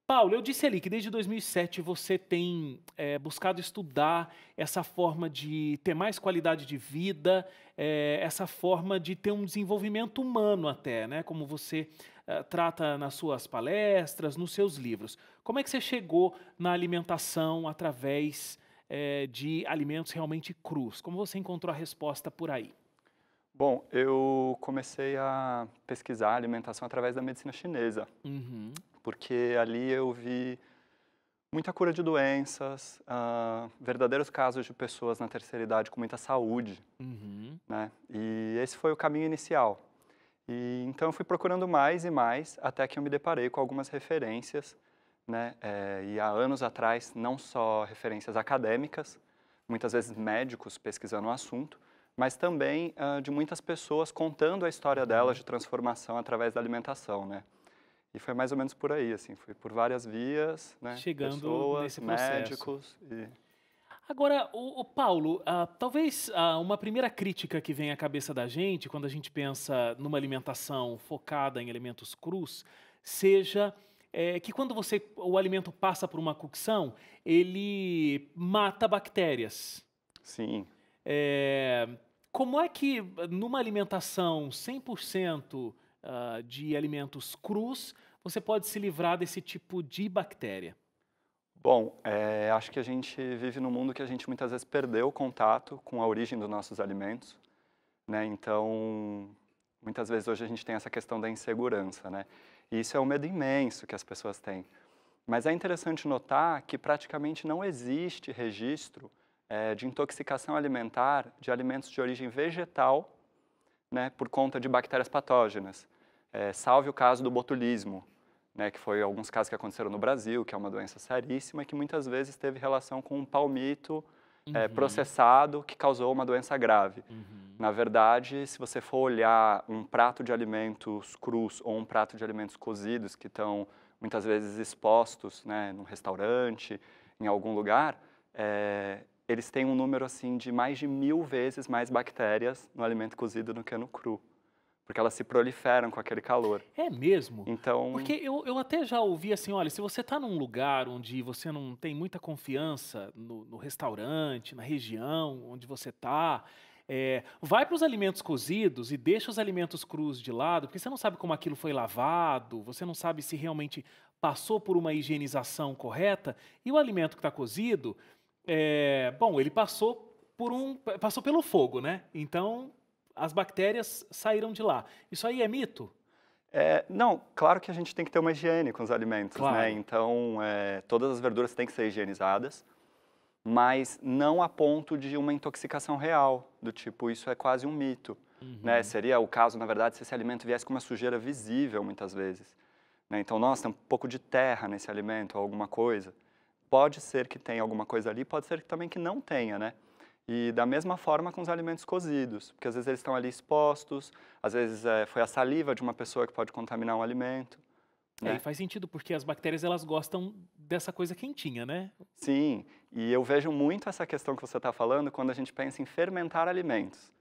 Paulo, eu disse ali que desde 2007 você tem buscado estudar essa forma de ter mais qualidade de vida, essa forma de ter um desenvolvimento humano até, né? Como você trata nas suas palestras, nos seus livros. Como é que você chegou na alimentação através de alimentos realmente crus? Como você encontrou a resposta por aí? Bom, eu comecei a pesquisar alimentação através da medicina chinesa, Uhum, porque ali eu vi muita cura de doenças, verdadeiros casos de pessoas na terceira idade com muita saúde, uhum. né? E esse foi o caminho inicial. E então eu fui procurando mais e mais até que eu me deparei com algumas referências, né? E há anos atrás, não só referências acadêmicas, muitas vezes médicos pesquisando o assunto, mas também de muitas pessoas contando a história delas Uhum. de transformação através da alimentação, né? E foi mais ou menos por aí, assim, fui por várias vias, né? Chegando Pessoas, nesse processo. médicos e... Agora, o Paulo, talvez uma primeira crítica que vem à cabeça da gente quando a gente pensa numa alimentação focada em alimentos crus, seja que quando o alimento passa por uma cocção, ele mata bactérias. Sim. Eh, Como é que numa alimentação 100% de alimentos crus, você pode se livrar desse tipo de bactéria? Bom, acho que a gente vive num mundo que a gente muitas vezes perdeu o contato com a origem dos nossos alimentos, né? Então, muitas vezes hoje a gente tem essa questão da insegurança, né? E isso é um medo imenso que as pessoas têm. Mas é interessante notar que praticamente não existe registro de intoxicação alimentar de alimentos de origem vegetal, né, por conta de bactérias patógenas, salve o caso do botulismo, né, que foi alguns casos que aconteceram no Brasil, que é uma doença seríssima e que muitas vezes teve relação com um palmito Uhum, processado que causou uma doença grave. uhum. Na verdade, se você for olhar um prato de alimentos crus ou um prato de alimentos cozidos que estão muitas vezes expostos, né, num restaurante, em algum lugar, eles têm um número assim de mais de 1000 vezes mais bactérias no alimento cozido do que no cru, porque elas se proliferam com aquele calor. É mesmo? Porque Então, eu até já ouvi assim, olha, se você está num lugar onde você não tem muita confiança no restaurante, na região onde você está, vai para os alimentos cozidos e deixa os alimentos crus de lado, porque você não sabe como aquilo foi lavado, você não sabe se realmente passou por uma higienização correta, e o alimento que está cozido, bom, ele passou pelo fogo, né? Então as bactérias saíram de lá. Isso aí é mito? não, claro que a gente tem que ter uma higiene com os alimentos, né? Claro. Então, todas as verduras têm que ser higienizadas, mas não a ponto de uma intoxicação real, do tipo, isso é quase um mito, né? Uhum. Seria o caso, na verdade, se esse alimento viesse com uma sujeira visível, muitas vezes, né? Então, nossa, tem um pouco de terra nesse alimento, ou alguma coisa. Pode ser que tenha alguma coisa ali, pode ser também que não tenha, né? E da mesma forma com os alimentos cozidos, porque às vezes eles estão ali expostos, às vezes foi a saliva de uma pessoa que pode contaminar um alimento, E né? faz sentido, porque as bactérias elas gostam dessa coisa quentinha, né? Sim, e eu vejo muito essa questão que você está falando quando a gente pensa em fermentar alimentos.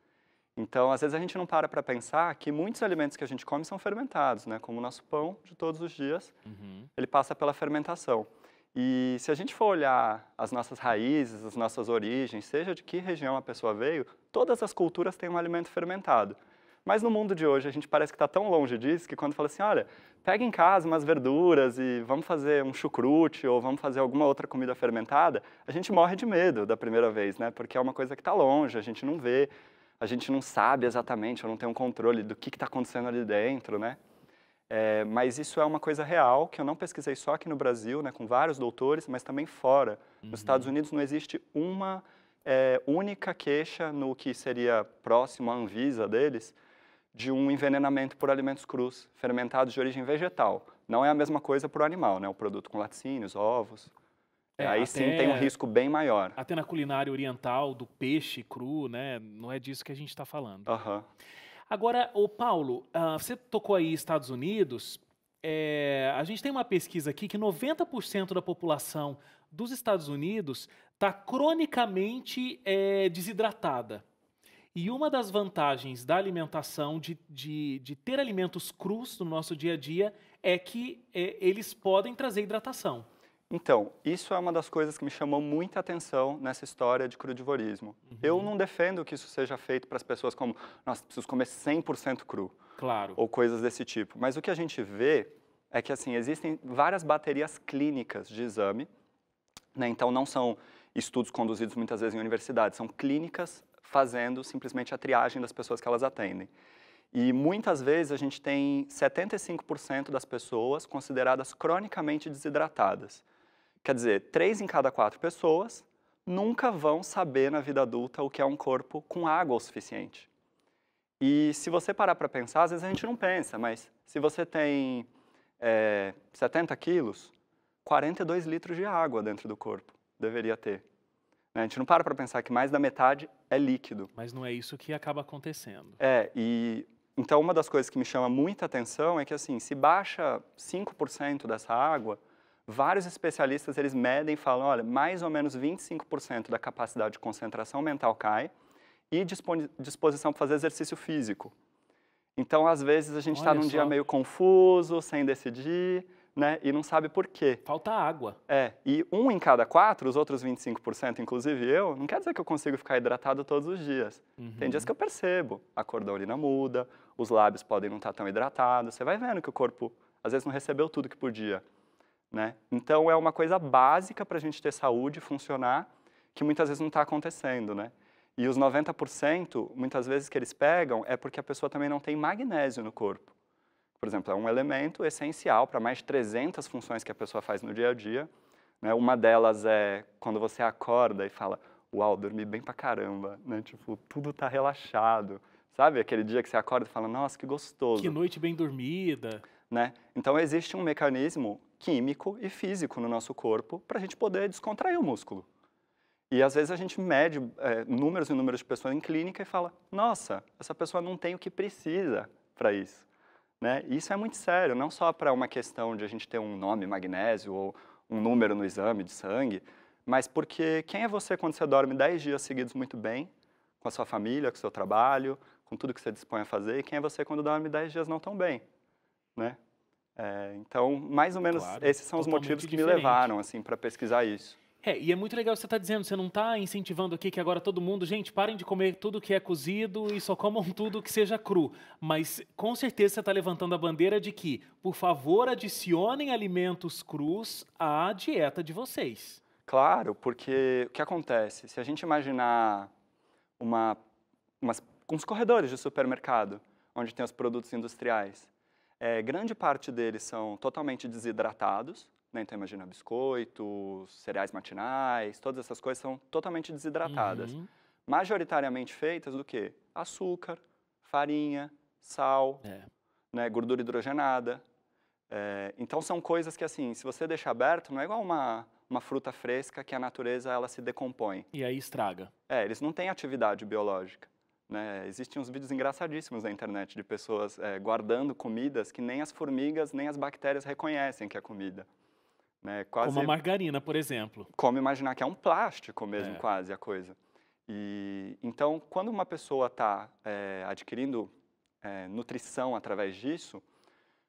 Então, às vezes a gente não para pensar que muitos alimentos que a gente come são fermentados, né? Como o nosso pão de todos os dias, Uhum. ele passa pela fermentação. E se a gente for olhar as nossas raízes, as nossas origens, seja de que região a pessoa veio, todas as culturas têm um alimento fermentado. Mas no mundo de hoje a gente parece que está tão longe disso que quando fala assim, olha, pega em casa umas verduras e vamos fazer um chucrute ou vamos fazer alguma outra comida fermentada, a gente morre de medo da primeira vez, né? Porque é uma coisa que está longe, a gente não vê, a gente não sabe exatamente, ou não tem um controle do que está acontecendo ali dentro, né? Mas isso é uma coisa real, que eu não pesquisei só aqui no Brasil, né, com vários doutores, mas também fora. Nos Estados Uhum. Unidos não existe uma única queixa no que seria próximo à Anvisa deles, de um envenenamento por alimentos crus, fermentados de origem vegetal. Não é a mesma coisa para o animal, né, o produto com laticínios, ovos. É, Aí sim tem um até, risco bem maior. até na culinária oriental, do peixe cru, né? Não é disso que a gente está falando. Aham. Agora, o Paulo, você tocou aí Estados Unidos. A gente tem uma pesquisa aqui que 90% da população dos Estados Unidos está cronicamente desidratada. E uma das vantagens da alimentação, de ter alimentos crus no nosso dia a dia, é que eles podem trazer hidratação. Então, isso é uma das coisas que me chamou muita atenção nessa história de crudivorismo. Eu não defendo que isso seja feito para as pessoas como, nossa, preciso comer 100% cru, Claro. ou coisas desse tipo. Mas o que a gente vê é que, assim, existem várias baterias clínicas de exame, né? Então, não são estudos conduzidos muitas vezes em universidades, são clínicas fazendo simplesmente a triagem das pessoas que elas atendem. E muitas vezes a gente tem 75% das pessoas consideradas cronicamente desidratadas. Quer dizer, 3 em cada 4 pessoas nunca vão saber na vida adulta o que é um corpo com água o suficiente. E se você parar para pensar, às vezes a gente não pensa, mas se você tem 70 quilos, 42 litros de água dentro do corpo deveria ter. Né? A gente não para pensar que mais da metade é líquido. Mas não é isso que acaba acontecendo. Então uma das coisas que me chama muita atenção é que, assim, se baixa 5% dessa água, vários especialistas eles medem e falam, olha, mais ou menos 25% da capacidade de concentração mental cai e disposição para fazer exercício físico. Então, às vezes, a gente está num dia meio confuso, sem decidir, né, e não sabe por quê. Falta água. E 1 em cada 4, os outros 25%, inclusive eu, não quer dizer que eu consigo ficar hidratado todos os dias. Tem dias que eu percebo, a cor da urina muda, os lábios podem não estar tão hidratados, você vai vendo que o corpo, às vezes, não recebeu tudo que podia. Né? Então, é uma coisa básica para a gente ter saúde, funcionar, que muitas vezes não está acontecendo. Né? E os 90%, muitas vezes, que eles pegam é porque a pessoa também não tem magnésio no corpo. Por exemplo, é um elemento essencial para mais de 300 funções que a pessoa faz no dia a dia. Né? Uma delas é quando você acorda e fala, uau, dormi bem pra caramba, né? Tipo, tudo está relaxado. Sabe aquele dia que você acorda e fala, nossa, que gostoso. Que noite bem dormida. Né? Então, existe um mecanismo químico e físico no nosso corpo para a gente poder descontrair o músculo. E, às vezes, a gente mede números e números de pessoas em clínica e fala, nossa, essa pessoa não tem o que precisa para isso. Né? E isso é muito sério, não só para uma questão de a gente ter um nome magnésio ou um número no exame de sangue, mas porque quem é você quando você dorme 10 dias seguidos muito bem, com a sua família, com o seu trabalho, com tudo que você dispõe a fazer, e quem é você quando dorme 10 dias não tão bem? Né? Então, mais ou menos, claro, esses são os motivos que me levaram assim, para pesquisar isso. E é muito legal o que você está dizendo, você não está incentivando aqui que agora todo mundo, gente, parem de comer tudo que é cozido e só comam tudo que seja cru. Mas, com certeza, você está levantando a bandeira de que, por favor, adicionem alimentos crus à dieta de vocês. Claro, porque o que acontece? Se a gente imaginar uns corredores de supermercado, onde tem os produtos industriais, grande parte deles são totalmente desidratados, né? Então, imagina biscoitos, cereais matinais, todas essas coisas são totalmente desidratadas. Majoritariamente feitas do quê? Açúcar, farinha, sal, né? Gordura hidrogenada. Então, são coisas que, assim, se você deixar aberto, não é igual uma fruta fresca que a natureza ela se decompõe. E aí estraga. Eles não têm atividade biológica. Né? Existem uns vídeos engraçadíssimos na internet de pessoas guardando comidas que nem as formigas nem as bactérias reconhecem que é comida. Né? Quase como a margarina, por exemplo. Como imaginar que é um plástico mesmo, quase, a coisa. E, então, quando uma pessoa está adquirindo nutrição através disso,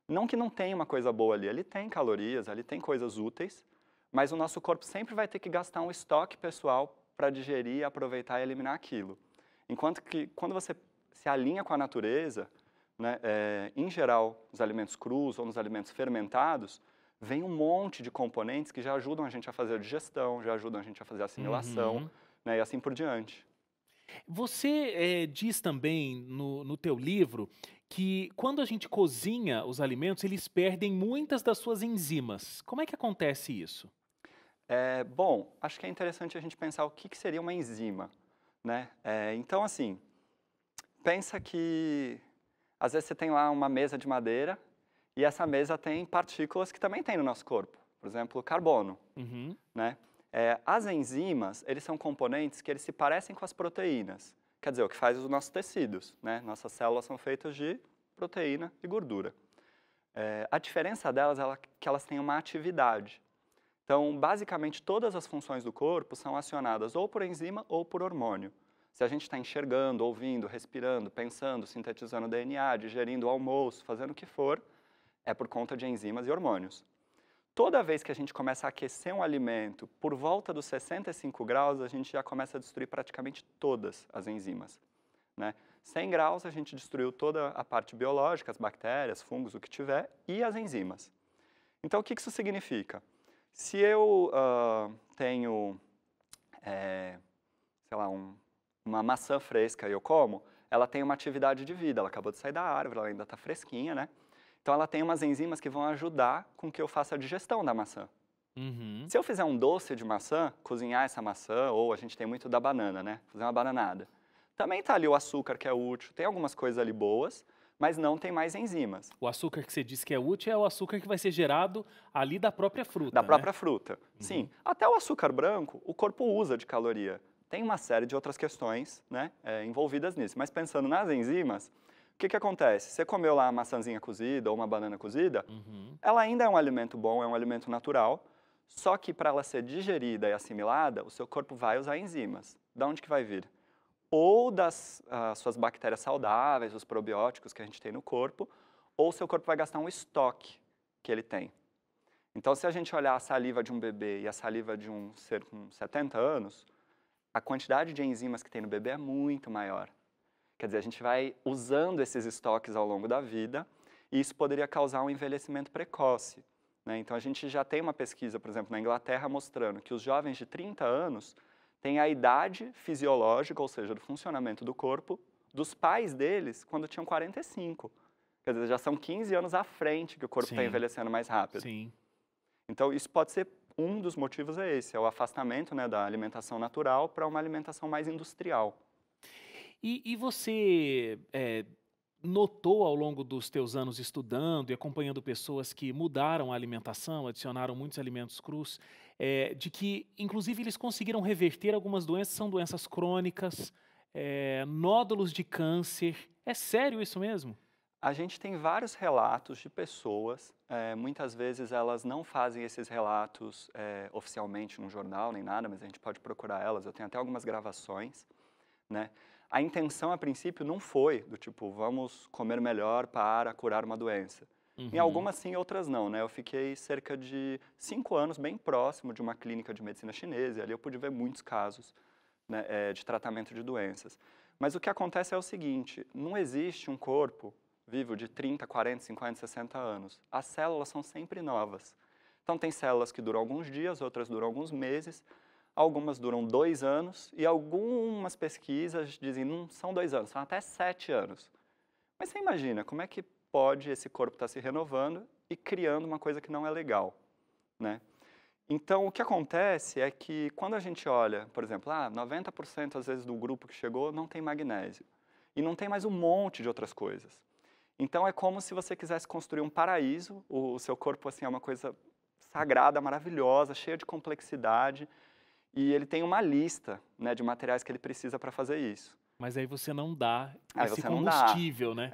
não que não tenha uma coisa boa ali, ele tem calorias, ali tem coisas úteis, mas o nosso corpo sempre vai ter que gastar um estoque pessoal para digerir, aproveitar e eliminar aquilo. Enquanto que, quando você se alinha com a natureza, né, em geral, nos alimentos crus ou nos alimentos fermentados, vem um monte de componentes que já ajudam a gente a fazer a digestão, já ajudam a gente a fazer a assimilação, né, e assim por diante. Você diz também no teu livro que quando a gente cozinha os alimentos, eles perdem muitas das suas enzimas. Como é que acontece isso? Bom, acho que é interessante a gente pensar o que seria uma enzima. Né? Então, assim, pensa que às vezes você tem lá uma mesa de madeira e essa mesa tem partículas que também tem no nosso corpo, por exemplo, carbono. Né? As enzimas, eles são componentes que eles se parecem com as proteínas, quer dizer, o que faz os nossos tecidos. Né? Nossas células são feitas de proteína e gordura. A diferença delas é que elas têm uma atividade. Então, basicamente, todas as funções do corpo são acionadas ou por enzima ou por hormônio. Se a gente está enxergando, ouvindo, respirando, pensando, sintetizando DNA, digerindo o almoço, fazendo o que for, é por conta de enzimas e hormônios. Toda vez que a gente começa a aquecer um alimento por volta dos 65 graus, a gente já começa a destruir praticamente todas as enzimas, né? 100 graus a gente destruiu toda a parte biológica, as bactérias, fungos, o que tiver, e as enzimas. Então, o que isso significa? Se eu tenho, sei lá, uma maçã fresca e eu como, ela tem uma atividade de vida, ela acabou de sair da árvore, ela ainda está fresquinha, né? Então, ela tem umas enzimas que vão ajudar com que eu faça a digestão da maçã. Uhum. Se eu fizer um doce de maçã, cozinhar essa maçã, ou a gente tem muito da banana, né? Fazer uma bananada. Também está ali o açúcar, que é útil, tem algumas coisas ali boas, mas não tem mais enzimas. O açúcar que você disse que é útil é o açúcar que vai ser gerado ali da própria fruta, Da né? própria fruta, sim. Até o açúcar branco, o corpo usa de caloria. Tem uma série de outras questões, né, envolvidas nisso. Mas pensando nas enzimas, o que acontece? Você comeu lá uma maçãzinha cozida ou uma banana cozida, ela ainda é um alimento bom, é um alimento natural, só que para ela ser digerida e assimilada, o seu corpo vai usar enzimas. Da onde que vai vir? Ou das suas bactérias saudáveis, os probióticos que a gente tem no corpo, ou o seu corpo vai gastar um estoque que ele tem. Então, se a gente olhar a saliva de um bebê e a saliva de um ser com 70 anos, a quantidade de enzimas que tem no bebê é muito maior. Quer dizer, a gente vai usando esses estoques ao longo da vida e isso poderia causar um envelhecimento precoce, né? Então, a gente já tem uma pesquisa, por exemplo, na Inglaterra, mostrando que os jovens de 30 anos têm a idade fisiológica, ou seja, do funcionamento do corpo, dos pais deles quando tinham 45. Quer dizer, já são 15 anos à frente que o corpo está Sim. envelhecendo mais rápido. Sim. Então, isso pode ser um dos motivos é esse, é o afastamento, né, da alimentação natural para uma alimentação mais industrial. E você notou ao longo dos teus anos estudando e acompanhando pessoas que mudaram a alimentação, adicionaram muitos alimentos crus, de que, inclusive, eles conseguiram reverter algumas doenças, são doenças crônicas, nódulos de câncer. É sério isso mesmo? A gente tem vários relatos de pessoas, muitas vezes elas não fazem esses relatos oficialmente no jornal nem nada, mas a gente pode procurar elas, eu tenho até algumas gravações, né? A intenção a princípio não foi do tipo, vamos comer melhor para curar uma doença. Em algumas sim, outras não, né? Eu fiquei cerca de 5 anos bem próximo de uma clínica de medicina chinesa, e ali eu pude ver muitos casos, né, de tratamento de doenças. Mas o que acontece é o seguinte, não existe um corpo vivo de 30, 40, 50, 60 anos. As células são sempre novas. Então, tem células que duram alguns dias, outras duram alguns meses, algumas duram 2 anos, e algumas pesquisas dizem, não são 2 anos, são até 7 anos. Mas você imagina, como é que pode esse corpo estar se renovando e criando uma coisa que não é legal, né? Então, o que acontece é que quando a gente olha, por exemplo, 90% às vezes do grupo que chegou não tem magnésio. E não tem mais um monte de outras coisas. Então, é como se você quisesse construir um paraíso, o seu corpo assim, é uma coisa sagrada, maravilhosa, cheia de complexidade, e ele tem uma lista, né, de materiais que ele precisa para fazer isso. Mas aí você não dá Aí esse você não dá. combustível, né?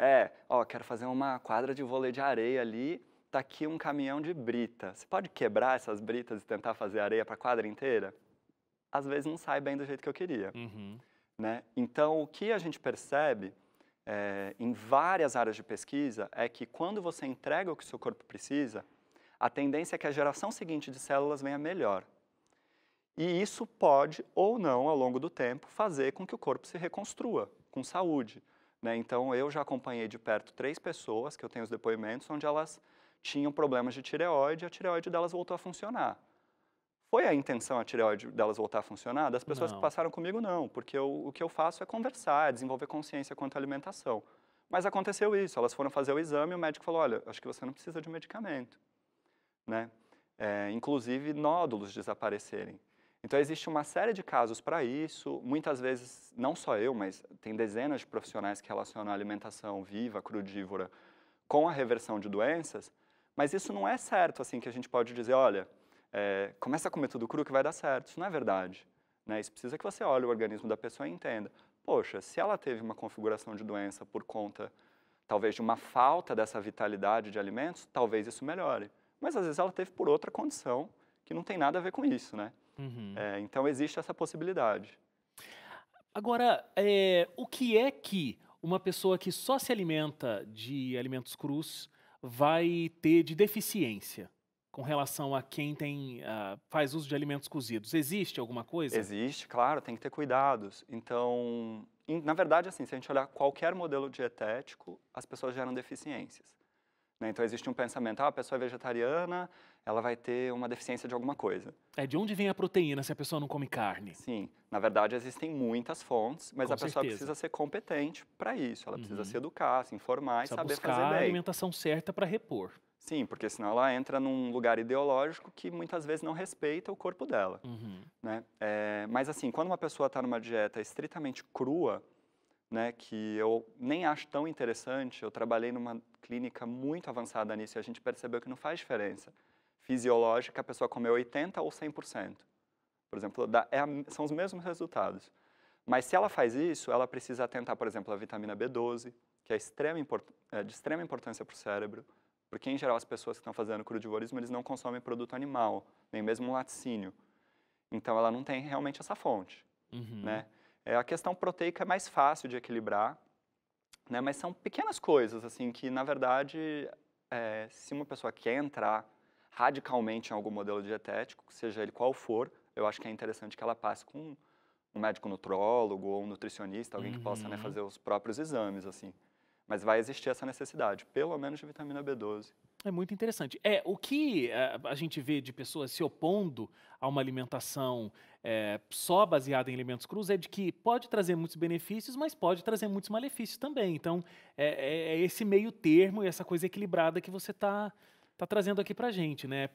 Quero fazer uma quadra de vôlei de areia ali, tá aqui um caminhão de brita. Você pode quebrar essas britas e tentar fazer areia para a quadra inteira? Às vezes não sai bem do jeito que eu queria, né? Então, o que a gente percebe em várias áreas de pesquisa é que quando você entrega o que o seu corpo precisa, a tendência é que a geração seguinte de células venha melhor. E isso pode ou não, ao longo do tempo, fazer com que o corpo se reconstrua com saúde, né? Então, eu já acompanhei de perto 3 pessoas, que eu tenho os depoimentos, onde elas tinham problemas de tireoide e a tireoide delas voltou a funcionar. Foi a intenção a tireoide delas voltar a funcionar? Das pessoas que Não. passaram comigo, não, porque o que eu faço é conversar, é desenvolver consciência quanto à alimentação. Mas aconteceu isso, elas foram fazer o exame e o médico falou, olha, acho que você não precisa de medicamento, né? Inclusive nódulos desaparecerem. Então, existe uma série de casos para isso, muitas vezes, não só eu, mas tem dezenas de profissionais que relacionam a alimentação viva, crudívora, com a reversão de doenças, mas isso não é certo, assim, que a gente pode dizer, olha, começa a comer tudo cru que vai dar certo. Isso não é verdade, né? Isso precisa que você olhe o organismo da pessoa e entenda. Poxa, se ela teve uma configuração de doença por conta, talvez, de uma falta dessa vitalidade de alimentos, talvez isso melhore. Mas, às vezes, ela teve por outra condição que não tem nada a ver com isso, né? Então, existe essa possibilidade. Agora, o que é que uma pessoa que só se alimenta de alimentos crus vai ter de deficiência com relação a quem faz uso de alimentos cozidos? Existe alguma coisa? Existe, claro, tem que ter cuidados. Então, na verdade, assim, se a gente olhar qualquer modelo dietético, as pessoas geram deficiências, né? Então, existe um pensamento, a pessoa é vegetariana, ela vai ter uma deficiência de alguma coisa. De onde vem a proteína se a pessoa não come carne? Sim, na verdade, existem muitas fontes, mas Com a pessoa certeza. precisa ser competente para isso. Ela precisa se educar, se informar Precisa e saber buscar fazer a bem. alimentação certa para repor. Sim, porque senão ela entra num lugar ideológico que muitas vezes não respeita o corpo dela, né? Mas assim, quando uma pessoa está numa dieta estritamente crua, né, que eu nem acho tão interessante, eu trabalhei numa clínica muito avançada nisso e a gente percebeu que não faz diferença fisiológica a pessoa comer 80% ou 100%. Por exemplo, são os mesmos resultados. Mas se ela faz isso, ela precisa atentar, por exemplo, à vitamina B12, que é de extrema importância para o cérebro, porque, em geral, as pessoas que estão fazendo crudivorismo, eles não consomem produto animal, nem mesmo um laticínio. Então, ela não tem realmente essa fonte, né? A questão proteica é mais fácil de equilibrar, né? Mas são pequenas coisas, assim, que, na verdade, se uma pessoa quer entrar radicalmente em algum modelo dietético, seja ele qual for, eu acho que é interessante que ela passe com um médico nutrólogo ou um nutricionista, alguém que possa, né, fazer os próprios exames, assim. Mas vai existir essa necessidade, pelo menos de vitamina B12. É muito interessante. O que a gente vê de pessoas se opondo a uma alimentação só baseada em alimentos crus é de que pode trazer muitos benefícios, mas pode trazer muitos malefícios também. Então, é esse meio termo e essa coisa equilibrada que você tá trazendo aqui pra gente, né?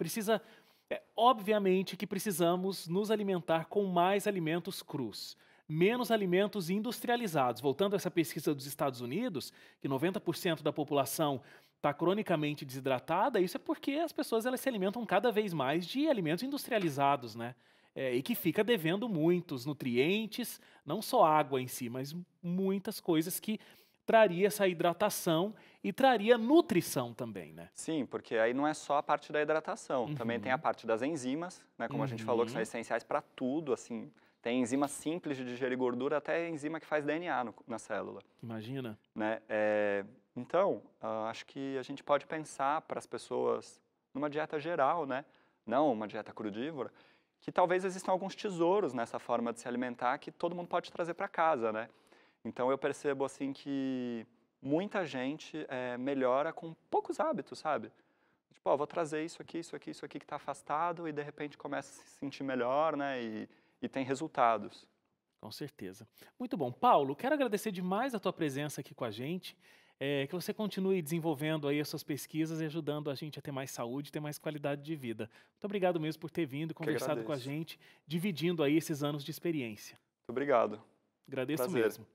Obviamente que precisamos nos alimentar com mais alimentos crus, menos alimentos industrializados. Voltando a essa pesquisa dos Estados Unidos, que 90% da população está cronicamente desidratada, isso é porque as pessoas elas se alimentam cada vez mais de alimentos industrializados, né? E que fica devendo muitos nutrientes, não só água em si, mas muitas coisas que traria essa hidratação e traria nutrição também, né? Sim, porque aí não é só a parte da hidratação, também tem a parte das enzimas, né, como a gente falou, que são essenciais para tudo, assim, tem enzima simples de digerir gordura, até enzima que faz DNA na célula. Imagina. Né? Então, acho que a gente pode pensar para as pessoas numa dieta geral, né, não uma dieta crudívora, que talvez existam alguns tesouros nessa forma de se alimentar que todo mundo pode trazer para casa, né? Então eu percebo assim que muita gente melhora com poucos hábitos, sabe? Tipo, vou trazer isso aqui que está afastado e de repente começa a se sentir melhor, né? E tem resultados. Com certeza. Muito bom. Paulo, quero agradecer demais a tua presença aqui com a gente, que você continue desenvolvendo aí as suas pesquisas e ajudando a gente a ter mais saúde, ter mais qualidade de vida. Muito obrigado mesmo por ter vindo, conversado com a gente, dividindo aí esses anos de experiência. Muito obrigado. Agradeço Prazer. mesmo.